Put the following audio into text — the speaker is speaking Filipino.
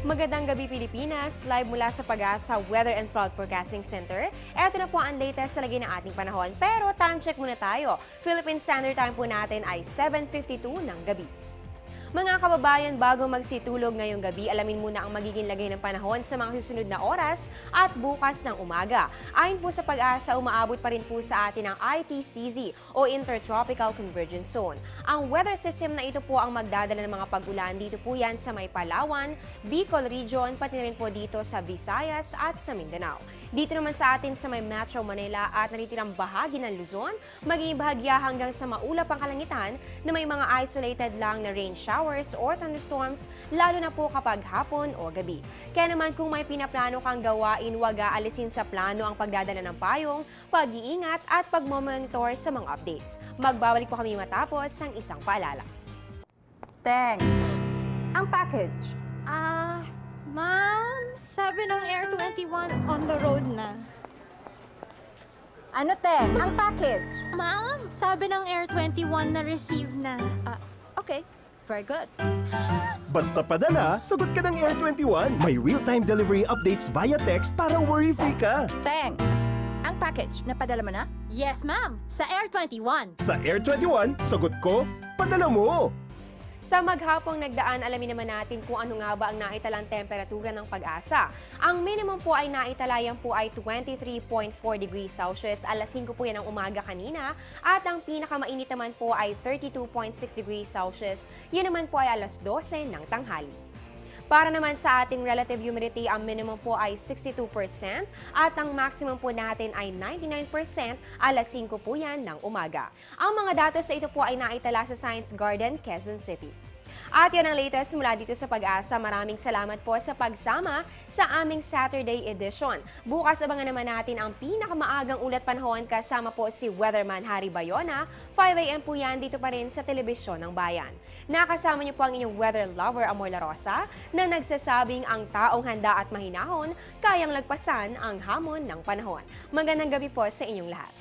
Magandang gabi Pilipinas, live mula sa Pag-asa Weather and Flood Forecasting Center. Eto na po ang latest sa lagay ng ating panahon. Pero time check muna tayo. Philippine Standard Time po natin ay 7:52 ng gabi. Mga kababayan, bago magsitulog ngayong gabi, alamin muna ang magiging lagay ng panahon sa mga susunod na oras at bukas ng umaga. Ayon po sa Pag-asa, umaabot pa rin po sa atin ang ITCZ o Intertropical Convergence Zone. Ang weather system na ito po ang magdadala ng mga pag-ulan dito po yan sa may Palawan, Bicol Region, pati na rin po dito sa Visayas at sa Mindanao. Dito naman sa atin sa may Metro Manila at natitirang bahagi ng Luzon, magiging bahagya hanggang sa maulap ang kalangitan na may mga isolated lang na rain showers or thunderstorms, lalo na po kapag hapon o gabi. Kaya naman kung may pinaplano kang gawain, huwag aalisin sa plano ang pagdadala ng payong, pag-iingat at pag-monitor sa mga updates. Magbabalik po kami matapos ang isang paalala. Teng, ang package. Ma'am, sabi ng Air 21 on the road na. Ano, Teng? Ang package. Ma'am, sabi ng Air 21 na receive na. Okay, very good. Basta padala, sagot ka ng Air 21. May real-time delivery updates via text para worry-free ka. Teng, ang package, napadala mo na? Yes, ma'am, sa Air 21. Sa Air 21, sagot ko, padala mo. Sa maghapong nagdaan, alamin naman natin kung ano nga ba ang naitalang temperatura ng Pag-asa. Ang minimum po ay naitalayan po ay 23.4 degrees Celsius, alas 5 po yan ng umaga kanina, at ang pinakamainit naman po ay 32.6 degrees Celsius, yun naman po ay alas 12 ng tanghali. Para naman sa ating relative humidity, ang minimum po ay 62% at ang maximum po natin ay 99%, alas 5 po yan ng umaga. Ang mga datos sa ito po ay naitala sa Science Garden, Quezon City. At yan ang latest mula dito sa Pag-asa. Maraming salamat po sa pagsama sa aming Saturday edition. Bukas abangan naman natin ang pinakamaagang ulat panahon kasama po si Weatherman Harry Bayona. 5 a.m. po yan dito pa rin sa Telebisyon ng Bayan. Nakasama niyo po ang inyong weather lover Amor La Rosa na nagsasabing ang taong handa at mahinahon kayang lagpasan ang hamon ng panahon. Magandang gabi po sa inyong lahat.